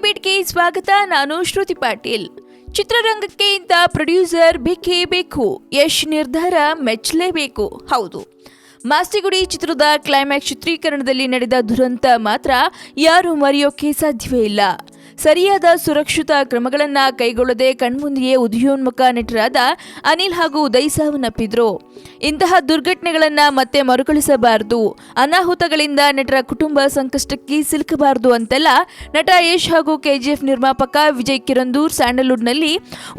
ಬೀಟ್ಗೆ ಸ್ವಾಗತ. ನಾನು ಶ್ರುತಿ ಪಾಟೀಲ್. ಚಿತ್ರರಂಗಕ್ಕೆ ಇಂಥ ಪ್ರೊಡ್ಯೂಸರ್ ಬೇಕೇ ಬೇಕು. ಯಶ್ ನಿರ್ಧಾರ ಮೆಚ್ಚಲೇಬೇಕು. ಹೌದು, ಮಾಸ್ತಿಗುಡಿ ಚಿತ್ರದ ಕ್ಲೈಮ್ಯಾಕ್ಸ್ ಚಿತ್ರೀಕರಣದಲ್ಲಿ ನಡೆದ ದುರಂತ ಮಾತ್ರ ಯಾರು ಮರೆಯೋಕೆ ಸಾಧ್ಯವೇ ಇಲ್ಲ. ಸರಿಯಾದ ಸುರಕ್ಷಿತ ಕ್ರಮಗಳನ್ನು ಕೈಗೊಳ್ಳದೆ ಕಣ್ಮುಂದೆಯೇ ಉದಯೋನ್ಮುಖ ನಟರಾದ ಅನಿಲ್ ಹಾಗೂ ಉದಯ್ ಸಾವನ್ನಪ್ಪಿದ್ರು. ಇಂತಹ ದುರ್ಘಟನೆಗಳನ್ನು ಮತ್ತೆ ಮರುಕಳಿಸಬಾರದು, ಅನಾಹುತಗಳಿಂದ ನಟರ ಕುಟುಂಬ ಸಂಕಷ್ಟಕ್ಕೆ ಸಿಲುಕಬಾರದು ಅಂತೆಲ್ಲ ನಟ ಯಶ್ ಹಾಗೂ ಕೆಜಿಎಫ್ ನಿರ್ಮಾಪಕ ವಿಜಯ್ ಕಿರಂದೂರ್ ಸ್ಯಾಂಡಲ್ವುಡ್ನಲ್ಲಿ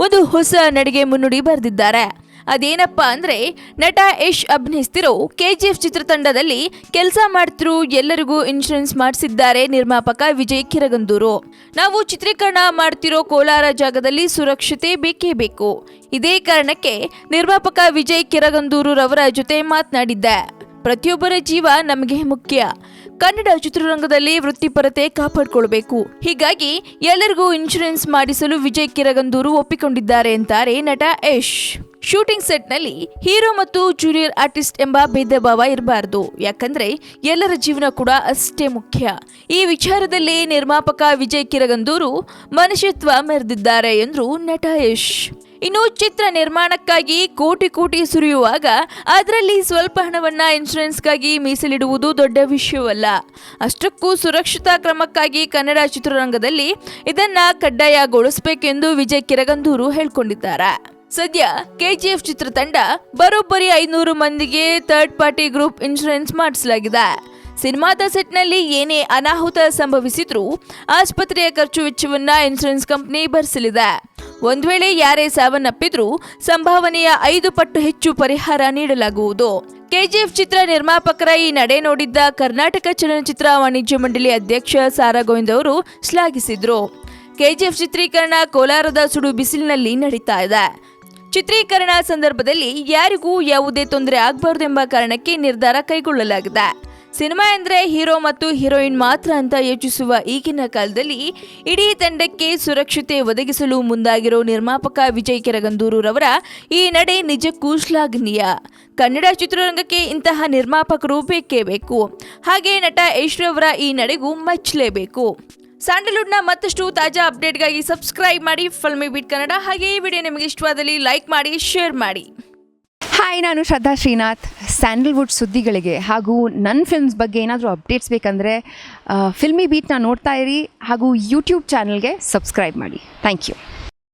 ಒಂದು ಹೊಸ ನಡೆಗೆ ಮುನ್ನುಡಿ ಬರೆದಿದ್ದಾರೆ. ಅದೇನಪ್ಪ ಅಂದ್ರೆ, ನಟ ಯಶ್ ಅಭಿನಯಿಸ್ತಿರೋ ಕೆಜಿಎಫ್ ಚಿತ್ರತಂಡದಲ್ಲಿ ಕೆಲಸ ಮಾಡ್ತಿರೋ ಎಲ್ಲರಿಗೂ ಇನ್ಶೂರೆನ್ಸ್ ಮಾಡಿಸಿದ್ದಾರೆ ನಿರ್ಮಾಪಕ ವಿಜಯ್ ಕಿರಗಂದೂರು. ನಾವು ಚಿತ್ರೀಕರಣ ಮಾಡ್ತಿರೋ ಕೋಲಾರ ಜಾಗದಲ್ಲಿ ಸುರಕ್ಷತೆ ಬೇಕೇ ಬೇಕು. ಇದೇ ಕಾರಣಕ್ಕೆ ನಿರ್ಮಾಪಕ ವಿಜಯ್ ಕಿರಗಂದೂರು ರವರ ಜೊತೆ ಮಾತನಾಡಿದ್ದೆ. ಪ್ರತಿಯೊಬ್ಬರ ಜೀವ ನಮಗೆ ಮುಖ್ಯ. ಕನ್ನಡ ಚಿತ್ರರಂಗದಲ್ಲಿ ವೃತ್ತಿಪರತೆ ಕಾಪಾಡಿಕೊಳ್ಬೇಕು. ಹೀಗಾಗಿ ಎಲ್ಲರಿಗೂ ಇನ್ಶೂರೆನ್ಸ್ ಮಾಡಿಸಲು ವಿಜಯ್ ಕಿರಗಂದೂರು ಒಪ್ಪಿಕೊಂಡಿದ್ದಾರೆ ಅಂತಾರೆ ನಟ ಯಶ್. ಶೂಟಿಂಗ್ ಸೆಟ್ನಲ್ಲಿ ಹೀರೋ ಮತ್ತು ಜೂನಿಯರ್ ಆರ್ಟಿಸ್ಟ್ ಎಂಬ ಭೇದ ಭಾವ ಇರಬಾರದು. ಯಾಕಂದ್ರೆ ಎಲ್ಲರ ಜೀವನ ಕೂಡ ಅಷ್ಟೇ ಮುಖ್ಯ. ಈ ವಿಚಾರದಲ್ಲಿ ನಿರ್ಮಾಪಕ ವಿಜಯ್ ಕಿರಗಂದೂರು ಮನುಷ್ಯತ್ವ ಮೆರೆದಿದ್ದಾರೆ ಎಂದ್ರು ನಟ ಯಶ್. ಇನ್ನು ಚಿತ್ರ ನಿರ್ಮಾಣಕ್ಕಾಗಿ ಕೋಟಿ ಸುರಿಯುವಾಗ ಅದರಲ್ಲಿ ಸ್ವಲ್ಪ ಹಣವನ್ನ ಇನ್ಶೂರೆನ್ಸ್ಗಾಗಿ ಮೀಸಲಿಡುವುದು ದೊಡ್ಡ ವಿಷಯವಲ್ಲ. ಅಷ್ಟಕ್ಕೂ ಸುರಕ್ಷತಾ ಕ್ರಮಕ್ಕಾಗಿ ಕನ್ನಡ ಚಿತ್ರರಂಗದಲ್ಲಿ ಇದನ್ನ ಕಡ್ಡಾಯಗೊಳಿಸಬೇಕೆಂದು ವಿಜಯ್ ಕಿರಗಂದೂರು ಹೇಳ್ಕೊಂಡಿದ್ದಾರೆ. ಸದ್ಯ ಕೆಜಿಎಫ್ ಚಿತ್ರತಂಡ ಬರೋಬ್ಬರಿ 500 ಮಂದಿಗೆ ಥರ್ಡ್ ಪಾರ್ಟಿ ಗ್ರೂಪ್ ಇನ್ಶೂರೆನ್ಸ್ ಮಾಡಿಸಲಾಗಿದೆ. ಸಿನಿಮಾದ ಸೆಟ್ನಲ್ಲಿ ಏನೇ ಅನಾಹುತ ಸಂಭವಿಸಿದ್ರೂ ಆಸ್ಪತ್ರೆಯ ಖರ್ಚು ವೆಚ್ಚವನ್ನ ಇನ್ಶೂರೆನ್ಸ್ ಕಂಪನಿ ಭರಿಸಲಿದೆ. ಒಂದು ವೇಳೆ ಯಾರೇ ಸಾವನ್ನಪ್ಪಿದ್ರೂ ಸಂಭಾವನೆಯ 5 ಪಟ್ಟು ಹೆಚ್ಚು ಪರಿಹಾರ ನೀಡಲಾಗುವುದು. ಕೆಜಿಎಫ್ ಚಿತ್ರ ನಿರ್ಮಾಪಕರ ಈ ನಡೆ ನೋಡಿದ್ದ ಕರ್ನಾಟಕ ಚಲನಚಿತ್ರ ವಾಣಿಜ್ಯ ಮಂಡಳಿ ಅಧ್ಯಕ್ಷ ಸಾರಾ ಗೋವಿಂದ್ ಅವರು ಶ್ಲಾಘಿಸಿದ್ರು. ಕೆಜಿಎಫ್ ಚಿತ್ರೀಕರಣ ಕೋಲಾರದ ಸುಡು ಬಿಸಿಲಿನಲ್ಲಿ ನಡೀತಾ ಇದೆ. ಚಿತ್ರೀಕರಣ ಸಂದರ್ಭದಲ್ಲಿ ಯಾರಿಗೂ ಯಾವುದೇ ತೊಂದರೆ ಆಗಬಾರದು ಎಂಬ ಕಾರಣಕ್ಕೆ ನಿರ್ಧಾರ ಕೈಗೊಳ್ಳಲಾಗಿದೆ. ಸಿನಿಮಾ ಎಂದ್ರೆ ಹೀರೋ ಮತ್ತು ಹೀರೋಯಿನ್ ಮಾತ್ರ ಅಂತ ಯೋಚಿಸುವ ಈಗಿನ ಕಾಲದಲ್ಲಿ ಇಡೀ ತಂಡಕ್ಕೆ ಸುರಕ್ಷತೆ ಒದಗಿಸಲು ಮುಂದಾಗಿರೋ ನಿರ್ಮಾಪಕ ವಿಜಯ್ ಕಿರಗಂದೂರು ರವರ ಈ ನಡೆ ನಿಜಕ್ಕೂ ಶ್ಲಾಘನೀಯ. ಕನ್ನಡ ಚಿತ್ರರಂಗಕ್ಕೆ ಇಂತಹ ನಿರ್ಮಾಪಕರು ಬೇಕೇ ಬೇಕು. ಹಾಗೆ ನಟ ಯಶ್ ರವರ ಈ ನಡೆಗೂ ಮೆಚ್ಚಲೇಬೇಕು. ಸ್ಯಾಂಡಲ್ವುಡ್ನ ಮತ್ತಷ್ಟು ತಾಜಾ ಅಪ್ಡೇಟ್ಗಾಗಿ ಸಬ್ಸ್ಕ್ರೈಬ್ ಮಾಡಿ ಫಿಲ್ಮಿ ಬೀಟ್ ಕನ್ನಡ. ಹಾಗೆ ಈ ವಿಡಿಯೋ ನಿಮಗೆ ಇಷ್ಟವಾದಲ್ಲಿ ಲೈಕ್ ಮಾಡಿ, ಶೇರ್ ಮಾಡಿ. ಹಾಯ್, ನಾನು ಶ್ರದ್ಧಾ ಶ್ರೀನಾಥ್. ಸ್ಯಾಂಡಲ್ವುಡ್ ಸುದ್ದಿಗಳಿಗೆ ಹಾಗೂ ನನ್ನ ಫಿಲ್ಮ್ಸ್ ಬಗ್ಗೆ ಏನಾದರೂ ಅಪ್ಡೇಟ್ಸ್ ಬೇಕಂದರೆ ಫಿಲ್ಮಿ ಬೀಟ್ನ ನೋಡ್ತಾ ಇರಿ ಹಾಗೂ ಯೂಟ್ಯೂಬ್ ಚಾನಲ್ಗೆ ಸಬ್ಸ್ಕ್ರೈಬ್ ಮಾಡಿ. Thank you.